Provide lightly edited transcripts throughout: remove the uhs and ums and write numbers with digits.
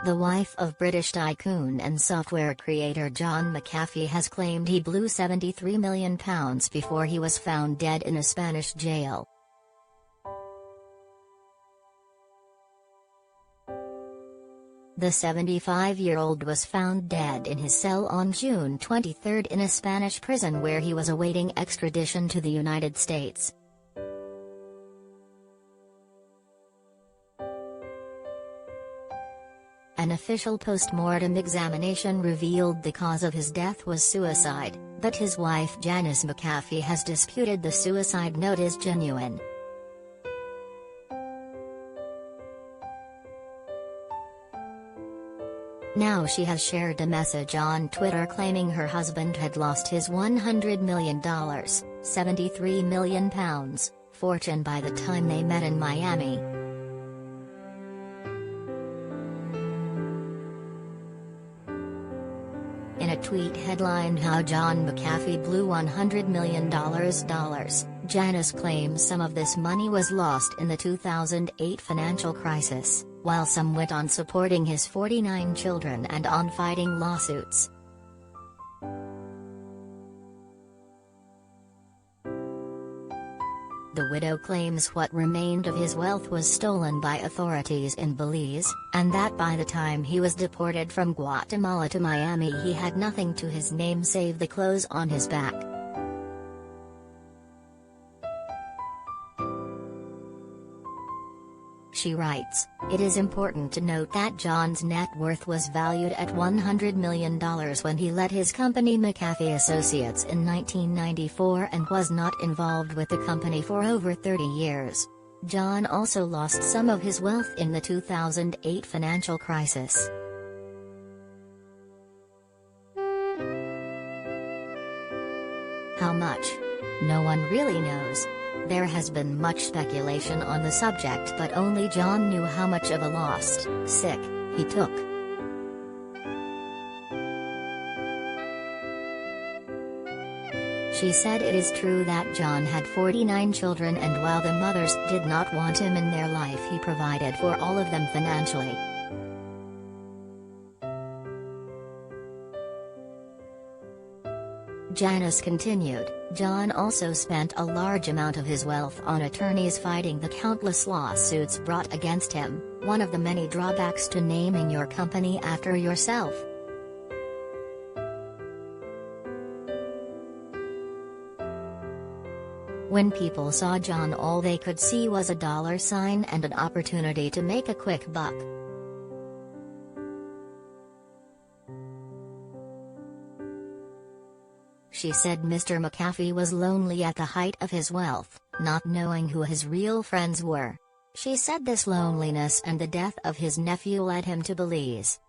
The wife of British tycoon and software creator John McAfee has claimed he blew £73 million before he was found dead in a Spanish jail. The 75-year-old was found dead in his cell on June 23 in a Spanish prison where he was awaiting extradition to the United States. An official post-mortem examination revealed the cause of his death was suicide, but his wife Janice McAfee has disputed the suicide note is genuine. Now she has shared a message on Twitter claiming her husband had lost his $100 million, £73 million, fortune by the time they met in Miami. In a tweet headlined "How John McAfee Blew $100 Million," Janice claims some of this money was lost in the 2008 financial crisis, while some went on supporting his 49 children and on fighting lawsuits. The widow claims what remained of his wealth was stolen by authorities in Belize, and that by the time he was deported from Guatemala to Miami he had nothing to his name save the clothes on his back. She writes, "It is important to note that John's net worth was valued at $100 million when he led his company McAfee Associates in 1994 and was not involved with the company for over 30 years. John also lost some of his wealth in the 2008 financial crisis." How much? No one really knows. There has been much speculation on the subject, but only John knew how much of a lost, sick, he took. She said it is true that John had 49 children, and while the mothers did not want him in their life, he provided for all of them financially. Janice continued, "John also spent a large amount of his wealth on attorneys fighting the countless lawsuits brought against him, one of the many drawbacks to naming your company after yourself. When people saw John, all they could see was a dollar sign and an opportunity to make a quick buck." She said Mr. McAfee was lonely at the height of his wealth, not knowing who his real friends were. She said this loneliness and the death of his nephew led him to Belize.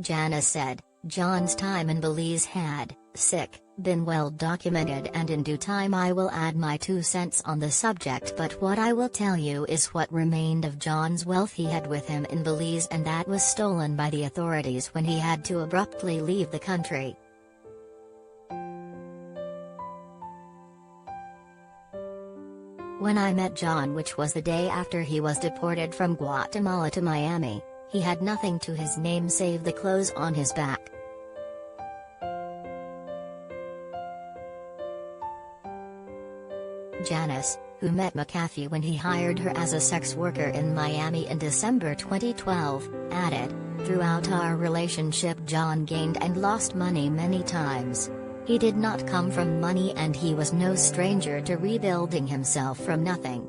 Janice said, "John's time in Belize had, sick, been well documented, and in due time I will add my 2 cents on the subject, but what I will tell you is what remained of John's wealth he had with him in Belize, and that was stolen by the authorities when he had to abruptly leave the country. When I met John, which was the day after he was deported from Guatemala to Miami, he had nothing to his name save the clothes on his back." Janice, who met McAfee when he hired her as a sex worker in Miami in December 2012, added, "Throughout our relationship John gained and lost money many times. He did not come from money, and he was no stranger to rebuilding himself from nothing.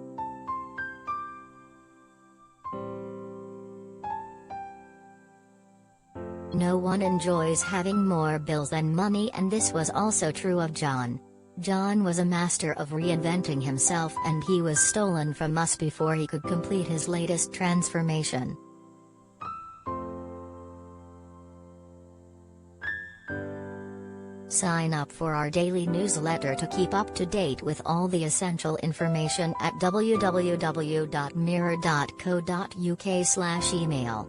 No one enjoys having more bills than money, and this was also true of John. John was a master of reinventing himself, and he was stolen from us before he could complete his latest transformation." Sign up for our daily newsletter to keep up to date with all the essential information at www.mirror.co.uk/email.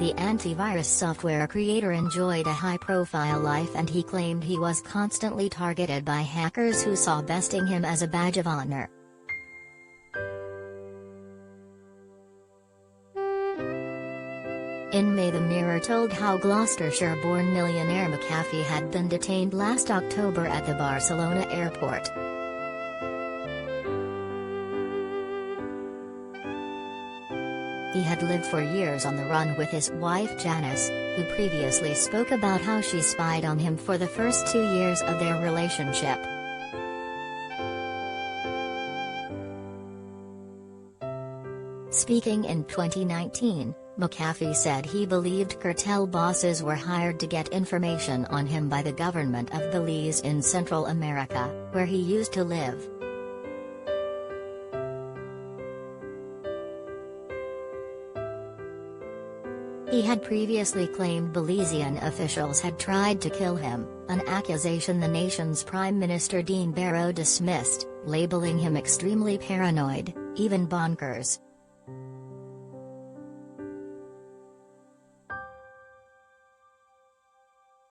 The antivirus software creator enjoyed a high-profile life, and he claimed he was constantly targeted by hackers who saw besting him as a badge of honor. In May, the Mirror told how Gloucestershire-born millionaire McAfee had been detained last October at the Barcelona airport. He had lived for years on the run with his wife Janice, who previously spoke about how she spied on him for the first 2 years of their relationship. Speaking in 2019, McAfee said he believed cartel bosses were hired to get information on him by the government of Belize in Central America, where he used to live. He had previously claimed Belizean officials had tried to kill him, an accusation the nation's Prime Minister Dean Barrow dismissed, labeling him extremely paranoid, even bonkers.